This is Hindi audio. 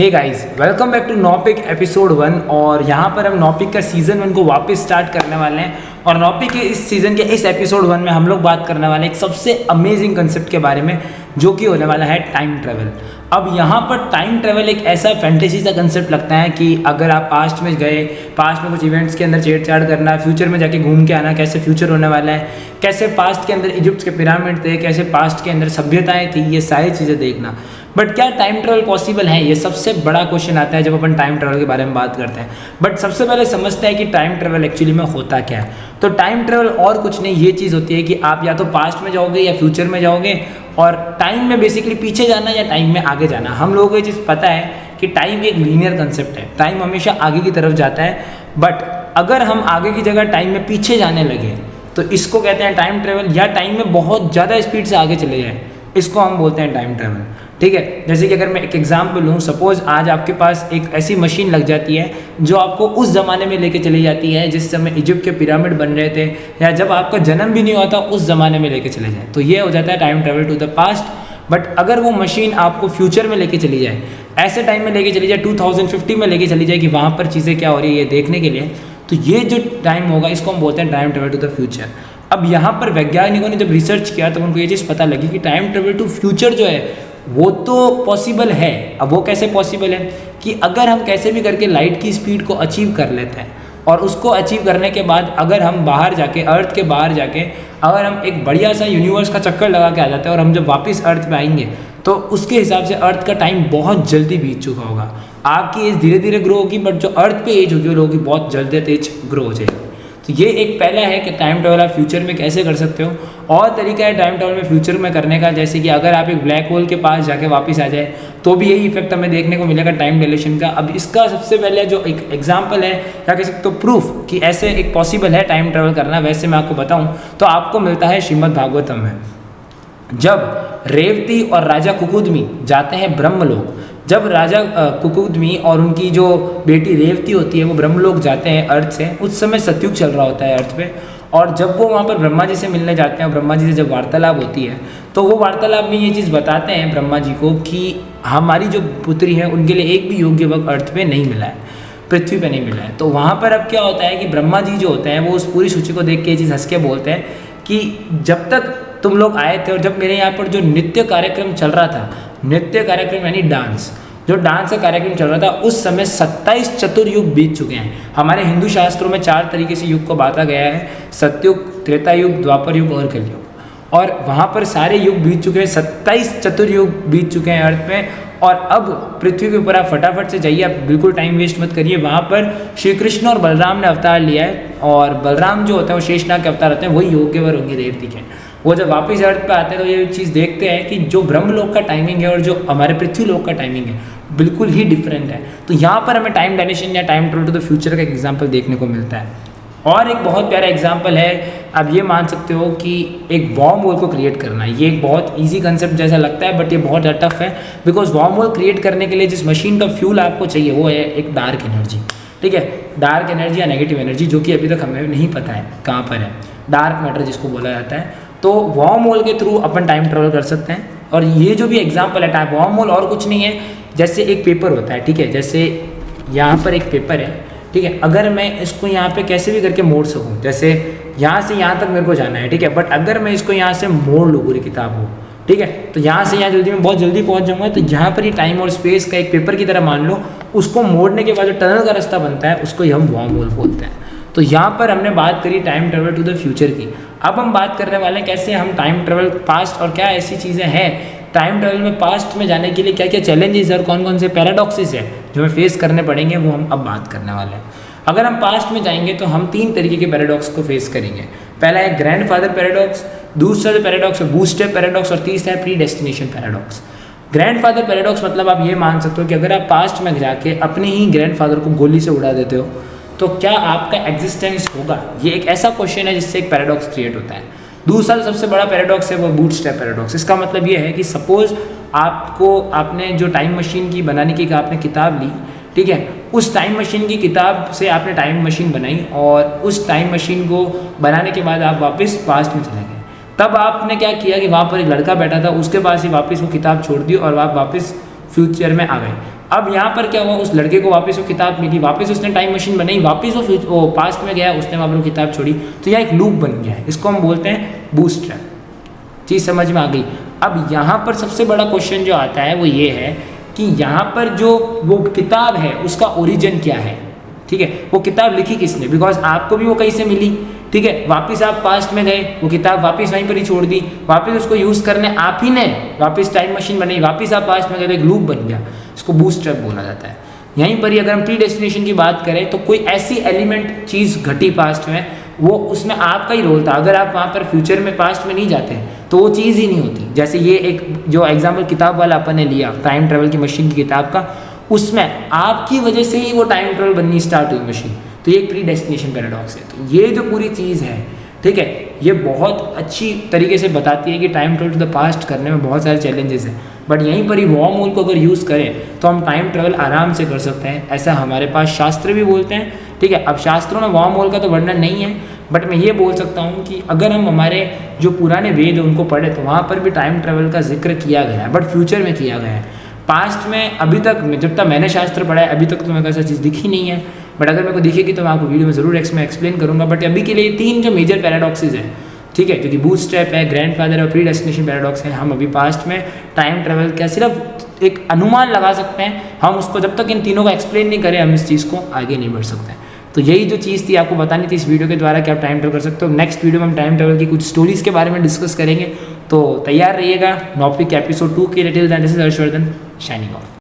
Hey guys, welcome back to नॉपिक एपिसोड 1। और यहाँ पर हम नॉपिक का सीज़न 1 को वापस स्टार्ट करने वाले हैं। और नॉपिक के इस सीज़न के इस एपिसोड 1 में हम लोग बात करने वाले हैं एक सबसे अमेजिंग कंसेप्ट के बारे में, जो कि होने वाला है टाइम ट्रैवल। अब यहाँ पर टाइम ट्रैवल एक ऐसा फैंटेसी सा कंसेप्ट लगता है कि अगर आप पास्ट में गए, पास्ट में कुछ इवेंट्स के अंदर छेड़छाड़ करना, फ्यूचर में जाके घूम के आना, कैसे फ्यूचर होने वाला है, कैसे पास्ट के अंदर इजिप्ट के पिरामिड थे, कैसे पास्ट के अंदर सभ्यताएं थी, ये सारी चीज़ें देखना। बट क्या टाइम ट्रैवल पॉसिबल है? ये सबसे बड़ा क्वेश्चन आता है जब अपन टाइम ट्रैवल के बारे में बात करते हैं। बट सबसे पहले समझते हैं कि टाइम ट्रैवल एक्चुअली में होता क्या है। तो टाइम ट्रैवल और कुछ नहीं, ये चीज़ होती है कि आप या तो पास्ट में जाओगे या फ्यूचर में जाओगे, और टाइम में बेसिकली पीछे जाना या टाइम में आगे जाना। हम लोगों को ये चीज़ पता है कि टाइम एक लीनियर कंसेप्ट है, टाइम हमेशा आगे की तरफ जाता है। बट अगर हम आगे की जगह टाइम में पीछे जाने लगे तो इसको कहते हैं टाइम ट्रैवल, या टाइम में बहुत ज़्यादा स्पीड से आगे चले जाए, इसको हम बोलते हैं टाइम ट्रैवल। ठीक है, जैसे कि अगर मैं एक एग्जांपल लूँ, सपोज आज आपके पास एक ऐसी मशीन लग जाती है जो आपको उस ज़माने में लेके चली जाती है जिस समय इजिप्ट के पिरामिड बन रहे थे, या जब आपका जन्म भी नहीं हुआ था उस ज़माने में लेके चले जाए, तो ये हो जाता है time travel to the past. But अगर वो मशीन आपको फ्यूचर में लेके चली जाए, ऐसे टाइम में लेके चली जाए, 2050 में लेके चली जाए कि वहाँ पर चीज़ें क्या हो रही है ये देखने के लिए, तो ये जो टाइम होगा इसको हम बोलते हैं time travel to the future. अब यहाँ पर वैज्ञानिकों ने जब रिसर्च किया तो उनको ये चीज़ पता लगी कि टाइम ट्रैवल टू फ्यूचर जो है वो तो पॉसिबल है। अब वो कैसे पॉसिबल है कि अगर हम कैसे भी करके लाइट की स्पीड को अचीव कर लेते हैं, और उसको अचीव करने के बाद अगर हम बाहर जाके, अर्थ के बाहर जाके, अगर हम एक बढ़िया सा यूनिवर्स का चक्कर लगा के आ जाते हैं और हम जब वापस अर्थ पे आएंगे तो उसके हिसाब से अर्थ का टाइम बहुत जल्दी बीत चुका होगा। आपकी एज धीरे धीरे ग्रो होगी, बट जो अर्थ पे एज होगी वो लोगों की बहुत जल्दी तेज ग्रो हो जाएगी। तो ये एक पहला है कि टाइम ट्रैवल आप फ्यूचर में कैसे कर सकते हो। और तरीका है टाइम ट्रैवल में फ्यूचर में करने का, जैसे कि अगर आप एक ब्लैक होल के पास जाके वापस आ जाए तो भी यही इफेक्ट हमें देखने को मिलेगा टाइम डिलेशन का। अब इसका सबसे पहले जो एक एग्जांपल है, या कह सकते हो प्रूफ कि ऐसे एक पॉसिबल है टाइम ट्रैवल करना, वैसे मैं आपको बताऊं तो आपको मिलता है श्रीमद् भागवतम में। जब रेवती और राजा कुकुदमी जाते हैं ब्रह्मलोक, जब राजा कुकुदमी और उनकी जो बेटी रेवती होती है वो ब्रह्मलोक जाते हैं अर्थ से, उस समय सतयुग चल रहा होता है अर्थ पे। और जब वो वहाँ पर ब्रह्मा जी से मिलने जाते हैं, ब्रह्मा जी से जब वार्तालाप होती है, तो वो वार्तालाप में ये चीज़ बताते हैं ब्रह्मा जी को कि हमारी जो पुत्री है उनके लिए एक भी योग्य वक्त अर्थ पे नहीं मिला है, पृथ्वी पे नहीं मिला है। तो वहाँ पर अब क्या होता है कि ब्रह्मा जी जो होते हैं वो उस पूरी सूची को देख के ये चीज़ हंस के बोलते हैं कि जब तक तुम लोग आए थे और जब मेरे यहाँ पर जो नृत्य कार्यक्रम चल रहा था, नृत्य कार्यक्रम यानी डांस, जो डांस का कार्यक्रम चल रहा था, उस समय 27 चतुर्युग बीत चुके हैं। हमारे हिंदू शास्त्रों में 4 तरीके से युग को बांटा गया है, सतयुग, त्रेता युग, द्वापर युग और कलयुग। और वहाँ पर सारे युग बीत चुके हैं, 27 चतुर्युग बीत चुके हैं अर्थ में। और अब पृथ्वी के ऊपर आप फटाफट से जाइए, आप बिल्कुल टाइम वेस्ट मत करिए। वहाँ पर श्री कृष्ण और बलराम ने अवतार लिया है, और बलराम जो होते हैं वो शेषनाग के अवतार होते हैं, वही योग्यवर होंगे रेवती के। वो जब वापस अर्थ पे आते हैं तो ये चीज़ देखते हैं कि जो ब्रह्मलोक का टाइमिंग है और जो हमारे पृथ्वी लोक का टाइमिंग है बिल्कुल ही डिफरेंट है। तो यहाँ पर हमें टाइम डायलेशन या time travel to the future का एग्जाम्पल देखने को मिलता है। और एक बहुत प्यारा एग्जाम्पल है, अब ये मान सकते हो कि एक वार्म होल को क्रिएट करना। ये एक बहुत इजी कंसेप्ट जैसा लगता है, बट ये बहुत ज़्यादा टफ है, बिकॉज वार्म होल क्रिएट करने के लिए जिस मशीन का फ्यूल आपको चाहिए वो है एक डार्क एनर्जी। ठीक है, डार्क एनर्जी या नेगेटिव एनर्जी, जो कि अभी तक हमें नहीं पता है कहाँ पर है, डार्क मैटर जिसको बोला जाता है। तो वार्म होल के थ्रू अपन टाइम ट्रैवल कर सकते हैं। और ये जो भी एग्जाम्पल है, टाइम वार्म होल और कुछ नहीं है, जैसे एक पेपर होता है, ठीक है, जैसे यहाँ पर एक पेपर है, ठीक है, अगर मैं इसको यहाँ पे कैसे भी करके मोड़ सकूँ, जैसे यहाँ से यहाँ तक मेरे को जाना है, ठीक है, बट अगर मैं इसको यहाँ से मोड़ लूँ पूरी किताब को, ठीक है, तो यहाँ से यहाँ जल्दी में बहुत जल्दी पहुँच जाऊँगा। तो यहाँ पर ही टाइम और स्पेस का एक पेपर की तरह मान लो, उसको मोड़ने के बाद जो टनल का रास्ता बनता है उसको ही हम वार्म होल बोलते हैं। तो यहाँ पर हमने बात करी time travel to the future की। अब हम बात करने वाले हैं कैसे हम टाइम ट्रैवल पास्ट, और क्या ऐसी चीज़ें हैं टाइम ट्रैवल में पास्ट में जाने के लिए, क्या क्या चैलेंजेस और कौन कौन से पैराडॉक्सेस हैं जो हमें फेस करने पड़ेंगे, वो हम अब बात करने वाले हैं। अगर हम पास्ट में जाएंगे तो हम 3 तरीके के पैराडॉक्स को फेस करेंगे। पहला है ग्रैंडफादर पैराडॉक्स, दूसरा जो पैराडॉक्स है बूस्टरअप पैराडॉक्स, और तीसरा है pre destination paradox. Grandfather paradox मतलब आप ये मान सकते हो कि अगर आप पास्ट में जाके अपने ही ग्रैंडफादर को गोली से उड़ा देते हो तो क्या आपका एग्जिस्टेंस होगा? ये एक ऐसा क्वेश्चन है जिससे एक पैराडॉक्स क्रिएट होता है। दूसरा जो सबसे बड़ा पैराडॉक्स है वो बूटस्ट्रैप पैराडॉक्स। इसका मतलब ये है कि सपोज आपने जो टाइम मशीन की बनाने की आपने किताब ली, ठीक है, उस टाइम मशीन की किताब से आपने टाइम मशीन बनाई, और उस टाइम मशीन को बनाने के बाद आप वापस पास्ट में चले गए। तब आपने क्या किया कि वहाँ पर एक लड़का बैठा था, उसके पास ही वापस वो किताब छोड़ दी और आप वापस फ्यूचर में आ गए। अब यहाँ पर क्या हुआ, उस लड़के को वापस वो किताब मिली, वापस उसने टाइम मशीन बनाई, वापस वो पास्ट में गया, उसने वहाँ पर वो किताब छोड़ी, तो यहाँ एक लूप बन गया है। इसको हम बोलते हैं बूटस्ट्रैप। चीज़ समझ में आ गई। अब यहाँ पर सबसे बड़ा क्वेश्चन जो आता है वो ये है कि यहाँ पर जो वो किताब है उसका ओरिजिन क्या है, ठीक है, वो किताब लिखी किसने, बिकॉज आपको भी वो कहीं से मिली, ठीक है, वापस आप पास्ट में गए, वो किताब वापस वहीं पर ही छोड़ दी, वापस उसको यूज़ करने आप ही ने वापस टाइम मशीन बनाई, वापस आप पास्ट में गए, तो एक लूप बन गया, इसको बूटस्ट्रैप बोला जाता है। यहीं पर ही अगर हम प्री डेस्टिनेशन की बात करें तो कोई ऐसी एलिमेंट चीज़ घटी पास्ट में, वो उसमें आपका ही रोल था। अगर आप वहाँ पर फ्यूचर में पास्ट में नहीं जाते तो वो चीज़ ही नहीं होती। जैसे ये एक जो एग्जाम्पल किताब वाला अपन ने लिया टाइम ट्रेवल की मशीन की किताब का, उसमें आपकी वजह से ही वो टाइम ट्रेवल बननी स्टार्ट हुई मशीन, तो ये एक प्री डेस्टिनेशन पैराडॉक्स है। तो ये जो पूरी चीज़ है, ठीक है, ये बहुत अच्छी तरीके से बताती है कि time travel to the past करने में बहुत सारे चैलेंजेस हैं, बट यहीं पर ही वॉर्म होल को अगर यूज़ करें तो हम टाइम ट्रेवल आराम से कर सकते हैं, ऐसा हमारे पास शास्त्र भी बोलते हैं, ठीक है। अब शास्त्रों में वॉर्म होल का तो वर्णन नहीं है, बट मैं ये बोल सकता हूँ कि अगर हम हमारे जो पुराने वेद है उनको पढ़े तो वहाँ पर भी टाइम ट्रेवल का जिक्र किया गया है, बट फ्यूचर में किया गया है। पास्ट में अभी तक जब तक मैंने शास्त्र पढ़ा है अभी तक तो मेरे को ऐसा चीज़ दिखी नहीं है, बट अगर मेरे को दिखेगी तो मैं आपको वीडियो में ज़रूर एक्सप्लेन करूँगा। बट अभी के लिए 3 जो मेजर पैराडॉक्सेस हैं, ठीक है, क्योंकि बूटस्ट्रैप है, ग्रैंडफादर और प्री डेस्टिनेशन पैराडॉक्स है, हम अभी पास्ट में टाइम ट्रेवल का सिर्फ एक अनुमान लगा सकते हैं, हम उसको जब तक इन तीनों को एक्सप्लेन नहीं करें हम इस चीज़ को आगे नहीं बढ़ सकते हैं। तो यही जो चीज़ थी आपको बतानी थी इस वीडियो के द्वारा कि आप टाइम ट्रेवल कर सकते हो। नेक्स्ट वीडियो में हम टाइम ट्रेवल की कुछ स्टोरीज़ के बारे में डिस्कस करेंगे, तो तैयार रहिएगा नॉपिक एपिसोड 2 के लिए। Till then this is Harshvardhan signing of.